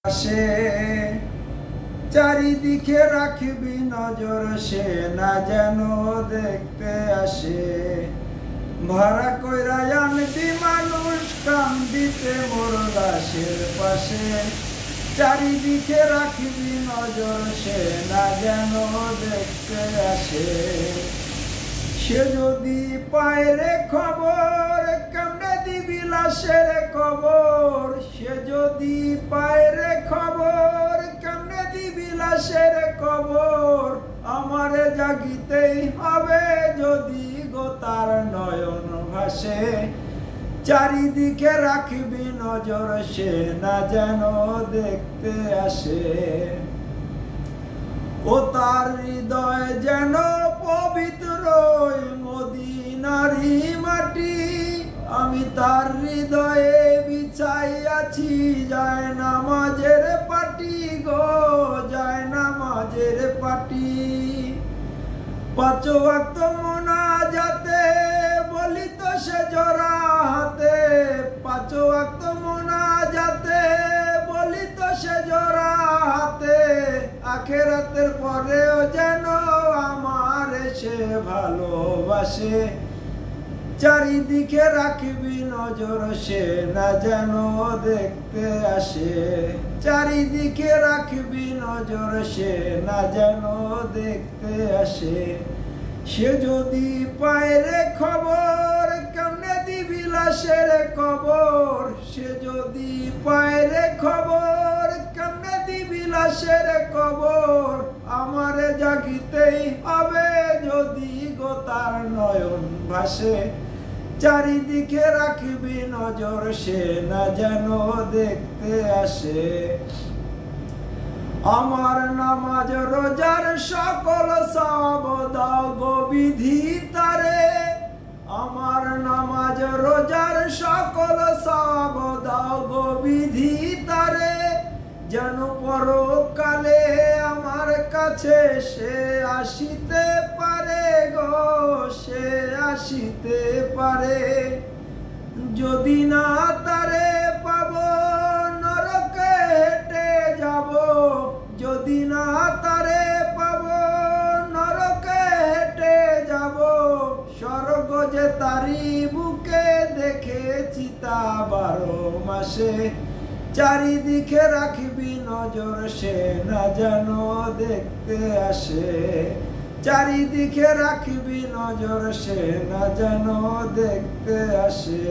আসে চারিদিকে রাখবি নজর, সে না যেন দেখতে আসে। ভাড়া কইরা আনবি মানুষ কান্দিতে মোর লাশের পাশে। চারিদিকে রাখবি নজর, সে না যেন দেখতে আসে। সে যদি পায় রে খবর, কেমনে দিবি লাশের খবর। সে যদি পায় রে খবর, কেমনে দিবি লাশের খবর। আমারে জাগিতেই হবে যদি গো তার নয়ন ভাসে। চারিদিকে রাখবি নজর, সে না যেন দেখতে আসে। ও তার হৃদয় যেন পবিত্র মদিনারি মাটি। আমি তার হৃদয়ে বিছাইয়াছি যায় নামাজের পাটি গো, যায় নামাজের পাটি। পাঁচ ওয়াক্ত মুনাজাতে বলি তো সে জোড়া হাতে। পাঁচ ওয়াক্ত মুনাজাতে বলি তো সে জোড়া হাতে। আখেরাতের পরেও যেন আমার সে ভালোবাসে। চারিদিকে রাখবি নজর, সে না যেন দেখতে আসে। চারিদিকে রাখবি নজর, সে না যেন দেখতে আসে। সে যদি পায় রে খবর, কেমনে দিবি লাশের খবর। সে যদি পায় রে খবর, কেমনে দিবি লাশের খবর। আমারে জাগিতেই হবে যদি গো তার নয়ন ভাসে। চারিদিকে রাখবি নজর, সে না যেন দেখতে আসে। আমার নামাজ রোজার সকল সওয়াব দাও গো বিধিতারে। আমার নামাজ রোজার সকল সওয়াব দাও গো বিধিতারে। যেন পরকালে আমার কাছে সে আসিতে পারে গো, সে আসিতে পারে। যদি না তারে পাবো নরকে হেঁটে যাব। যদি না তারে পাবো নরকে হেঁটে যাব। স্বর্গ যে তারি বুকে দেখেছি তা 12 মাসে। চারিদিকে রাখবি নজর, সে না যেন দেখতে আসে। চারিদিকে রাখবি নজর, সে না যেন দেখতে আসে।